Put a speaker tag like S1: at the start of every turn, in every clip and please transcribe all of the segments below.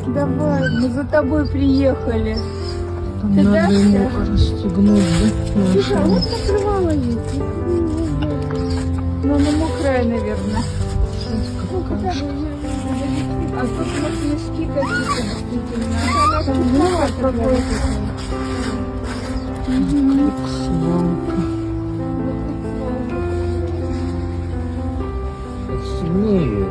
S1: Давай, мы за тобой приехали.
S2: Там
S1: Ты
S2: надо
S1: дашь
S2: ему
S1: сейчас?
S2: расстегнуть, да?
S1: Слушай, а вот покрывало есть. Ну, она мокрая, наверное. Ну, хотя бы, а тут вот носки какие-то действительно. Она какой-то.
S2: Свалка. Отстегни ее.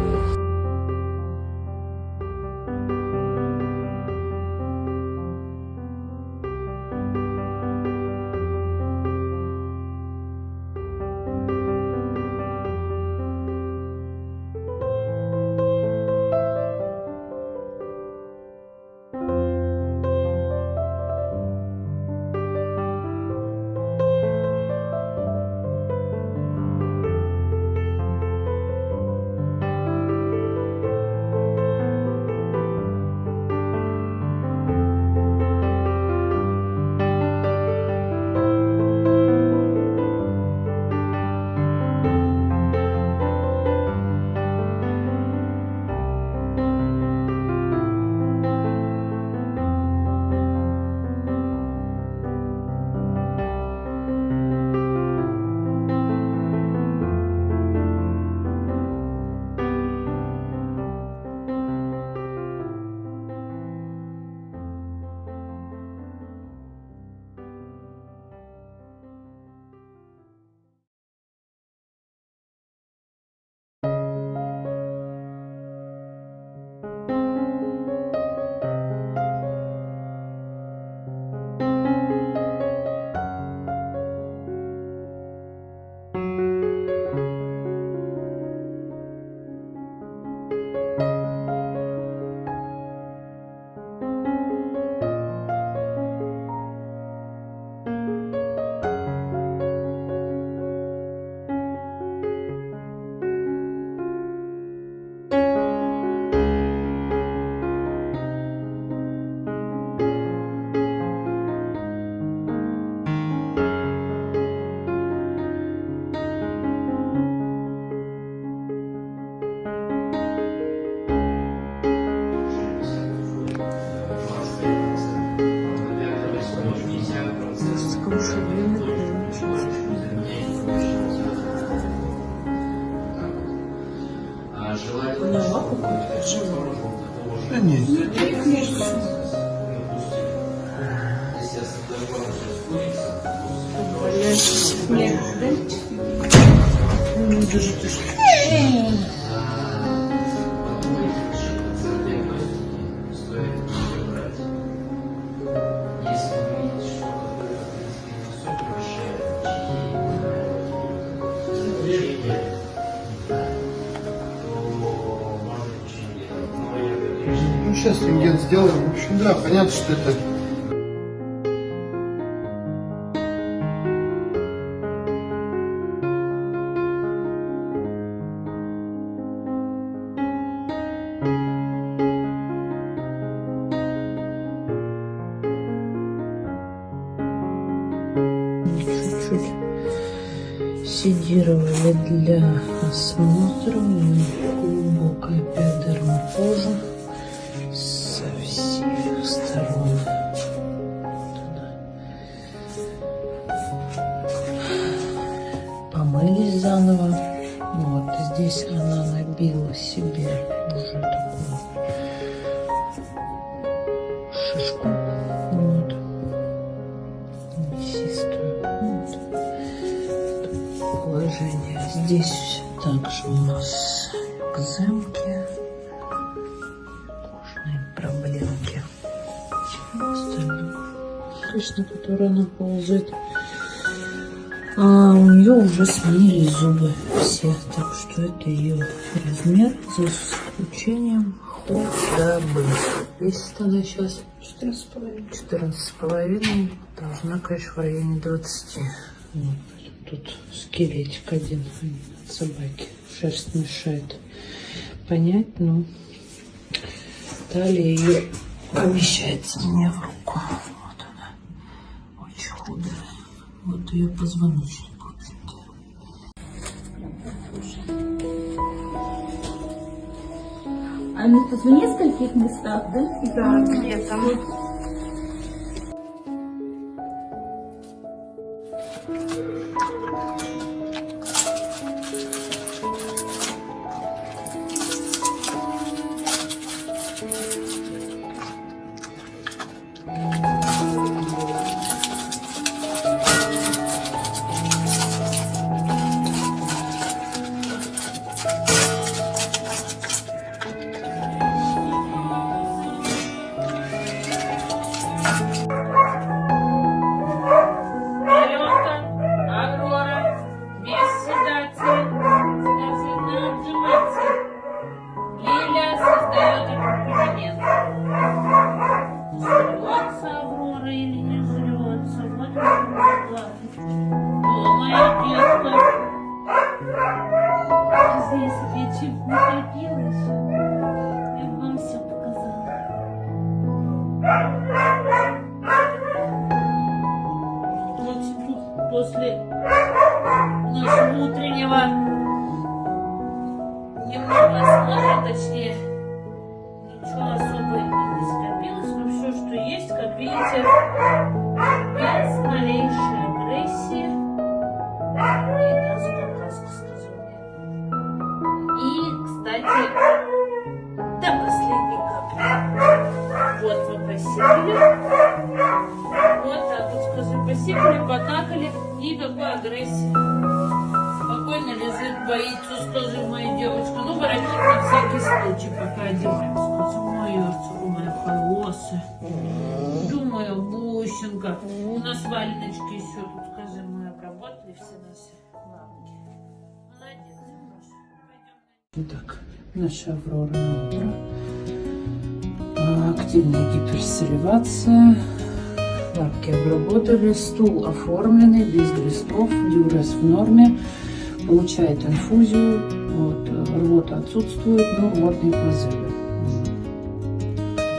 S3: Да нет.
S1: Нет, да?
S3: Ну, держите. Ну, сейчас рентген сделаем. В общем, да, понятно, что это...
S2: Чуть-чуть седировали для осмотра. Глубокая эпидермопоза со всех сторон. Помылись заново. Вот здесь она набила себе уже такую шишку. Вот. Мясистую. Вот. Положение. Здесь также у нас экземки, кожные проблемки. Остальное. Точно, которая она ползает. А у нее уже сменились зубы все, так что это ее размер, за исключением худобы. Весит она сейчас 14,5, должна, конечно, в районе 20. Вот. Тут скелетик один от собаки, шерсть мешает понять, но талия ее помещается мне в руку. Вот она, очень худая. Вот ее позвоночник.
S1: Они тут в нескольких местах, да?
S2: Да, где-то. Аврора, без седации, скажи, на отжиматься. Лиля создает эксперимент. Жрется Аврора или не жрется? Вот это платит. О, моя детка. Если бы я чуть не копила еще, я бы вам все показала. Вот тут после нашего утреннего немного сна, точнее, ничего особо и не скопилось, но все, что есть, как видите, без малейшей агрессии и даже показку, скажу мне. И, кстати, до последней капли. Вот вы посеяли, вот так вот, скажи, посеяли, покакали, никакой агрессии. Спокойно лежит, боится, скажи, моя девочка. Ну, воротник на всякий случай пока одеваем. Скажи, моя хорошая. Думаю, бусинка. У нас валеночки еще тут, скажи, мы обработали все наши лапки. Молодец, пойдем. Так, наша Аврора на утро. Активная гиперсаливация. Лапки обработали, стул оформленный, без глистов, диурез в норме, получает инфузию, вот, рвота отсутствует, но рвотные позывы.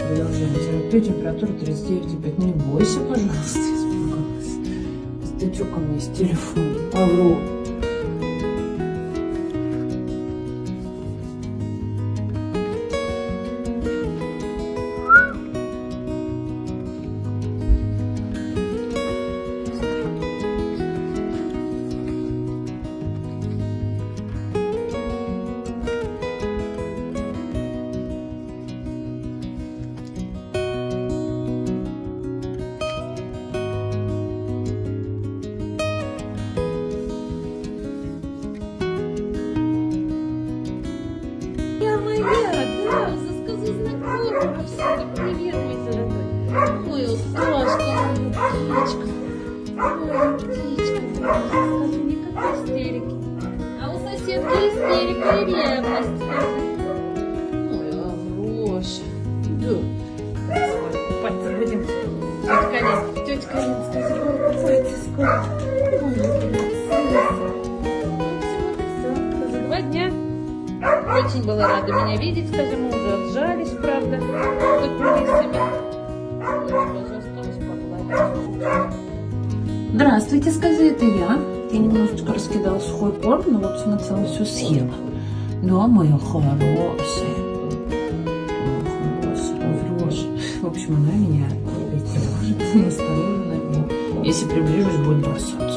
S2: Продолжаем терапию, температура 39,5. Не бойся, пожалуйста, испугалась. Статюк у меня есть телефон. Аврора.
S1: Привет, мой золотой. Ой, усташка, моя птичка. Ой, птичка, скажи, никакой истерики. А у соседки истерика и ревность. Ой, Авроша. Да. Купаться будем. Тетя Лен, скажи, ой, купайтесь скоро. Ой, за 2 дня. Очень была рада меня видеть, скажем, мы уже отжались, правда, под кулисами. Здравствуйте, скажи, это я. Я немножечко раскидала сухой корм, но, в общем, она целое все съела. Да, моя хорошая. Авроша. В общем, она меня тревожит, насторожена. Если приближусь, будет бросаться.